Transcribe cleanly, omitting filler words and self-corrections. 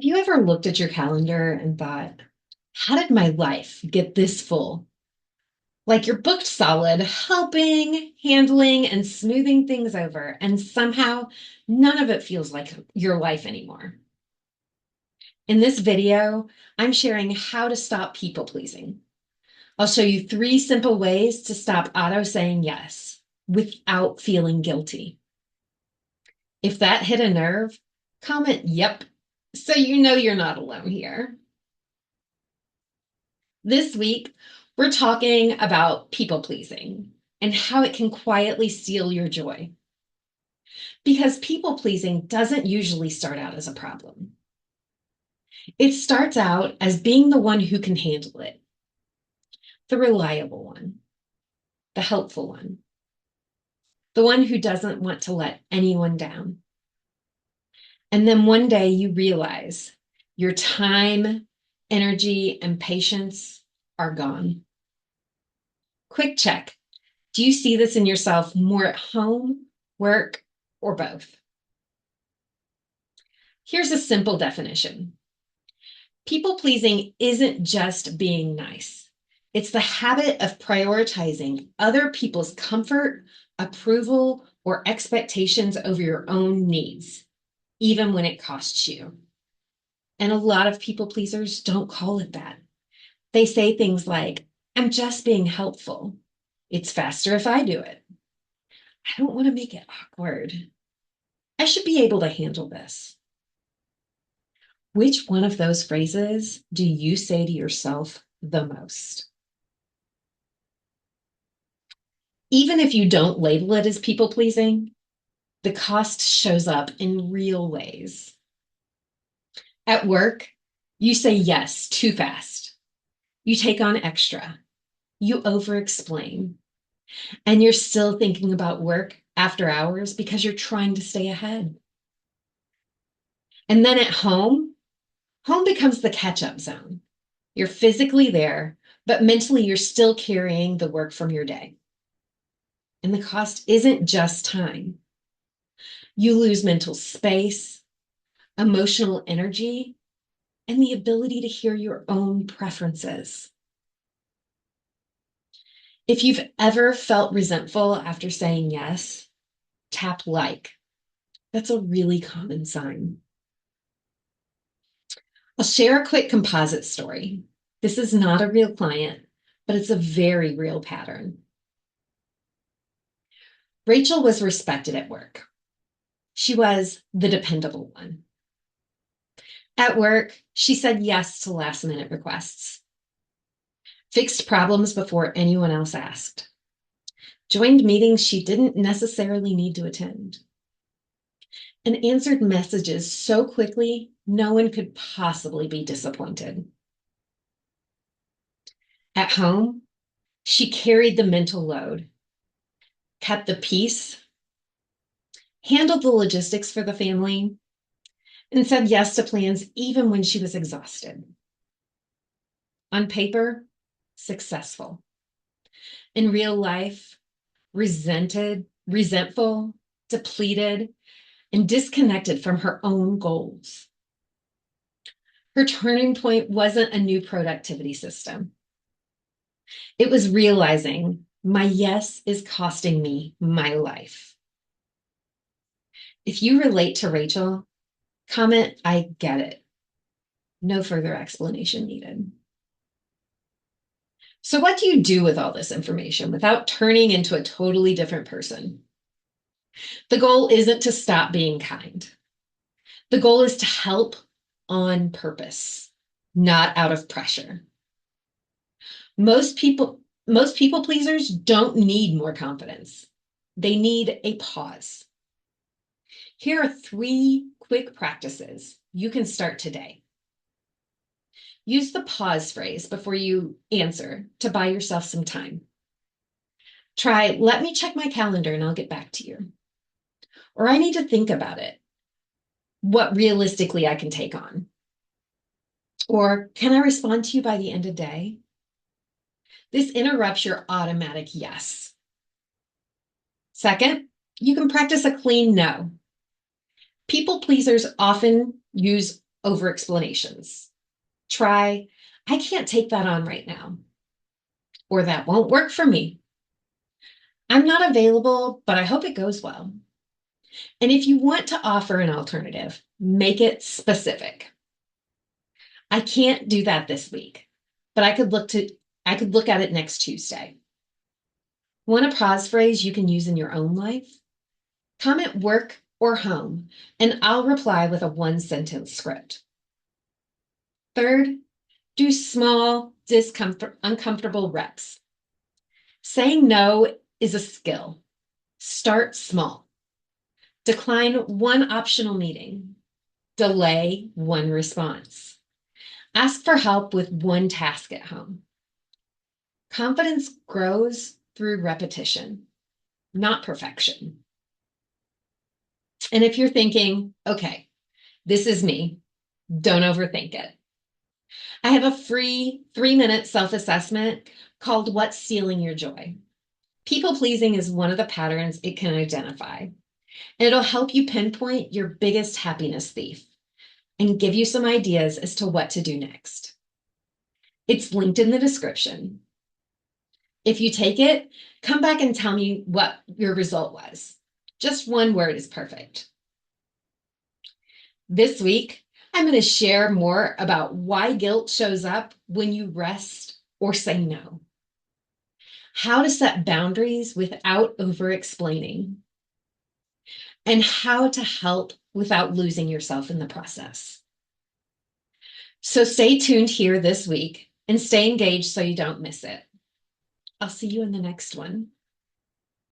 Have you ever looked at your calendar and thought, how did my life get this full? Like you're booked solid, helping, handling, and smoothing things over, and somehow none of it feels like your life anymore. In this video, I'm sharing how to stop people pleasing. I'll show you 3 simple ways to stop auto saying yes without feeling guilty. If that hit a nerve, comment yep, so you know you're not alone here. This week, we're talking about people pleasing and how it can quietly steal your joy. Because people pleasing doesn't usually start out as a problem. It starts out as being the one who can handle it, the reliable one, the helpful one, the one who doesn't want to let anyone down. And then one day you realize your time, energy, and patience are gone. Quick check. Do you see this in yourself more at home, work, or both? Here's a simple definition. People pleasing isn't just being nice. It's the habit of prioritizing other people's comfort, approval, or expectations over your own needs, even when it costs you. And a lot of people pleasers don't call it that. They say things like, I'm just being helpful. It's faster if I do it. I don't want to make it awkward. I should be able to handle this. Which one of those phrases do you say to yourself the most? Even if you don't label it as people pleasing, the cost shows up in real ways. At work, you say yes too fast. You take on extra. You over explain. And you're still thinking about work after hours because you're trying to stay ahead. And then at home, home becomes the catch up zone. You're physically there, but mentally you're still carrying the work from your day. And the cost isn't just time. You lose mental space, emotional energy, and the ability to hear your own preferences. If you've ever felt resentful after saying yes, tap like. That's a really common sign. I'll share a quick composite story. This is not a real client, but it's a very real pattern. Rachel was respected at work. She was the dependable one. At work, she said yes to last-minute requests, fixed problems before anyone else asked, joined meetings she didn't necessarily need to attend, and answered messages so quickly no one could possibly be disappointed. At home, she carried the mental load, kept the peace, handled the logistics for the family, and said yes to plans even when she was exhausted. On paper, successful. In real life, resentful, depleted, and disconnected from her own goals. Her turning point wasn't a new productivity system. It was realizing my yes is costing me my life. If you relate to Rachel, comment, I get it. No further explanation needed. So what do you do with all this information without turning into a totally different person? The goal isn't to stop being kind. The goal is to help on purpose, not out of pressure. Most people pleasers don't need more confidence. They need a pause. Here are 3 quick practices you can start today. Use the pause phrase before you answer to buy yourself some time. Try, let me check my calendar and I'll get back to you. Or I need to think about it. What realistically I can take on. Or can I respond to you by the end of day? This interrupts your automatic yes. Second, you can practice a clean no. People pleasers often use over explanations. Try, I can't take that on right now, or that won't work for me. I'm not available, but I hope it goes well. And if you want to offer an alternative, make it specific. I can't do that this week, but I could look at it next Tuesday. Want a pause phrase you can use in your own life? Comment work or home, and I'll reply with a 1-sentence script. Third, do small, uncomfortable reps. Saying no is a skill. Start small. Decline one optional meeting. Delay one response. Ask for help with one task at home. Confidence grows through repetition, not perfection. And if you're thinking, okay, this is me, don't overthink it. I have a free 3-minute self-assessment called What's Stealing Your Joy? People pleasing is one of the patterns it can identify, and it'll help you pinpoint your biggest happiness thief and give you some ideas as to what to do next. It's linked in the description. If you take it, come back and tell me what your result was. Just one word is perfect. This week, I'm going to share more about why guilt shows up when you rest or say no, how to set boundaries without over-explaining, and how to help without losing yourself in the process. So stay tuned here this week and stay engaged so you don't miss it. I'll see you in the next one.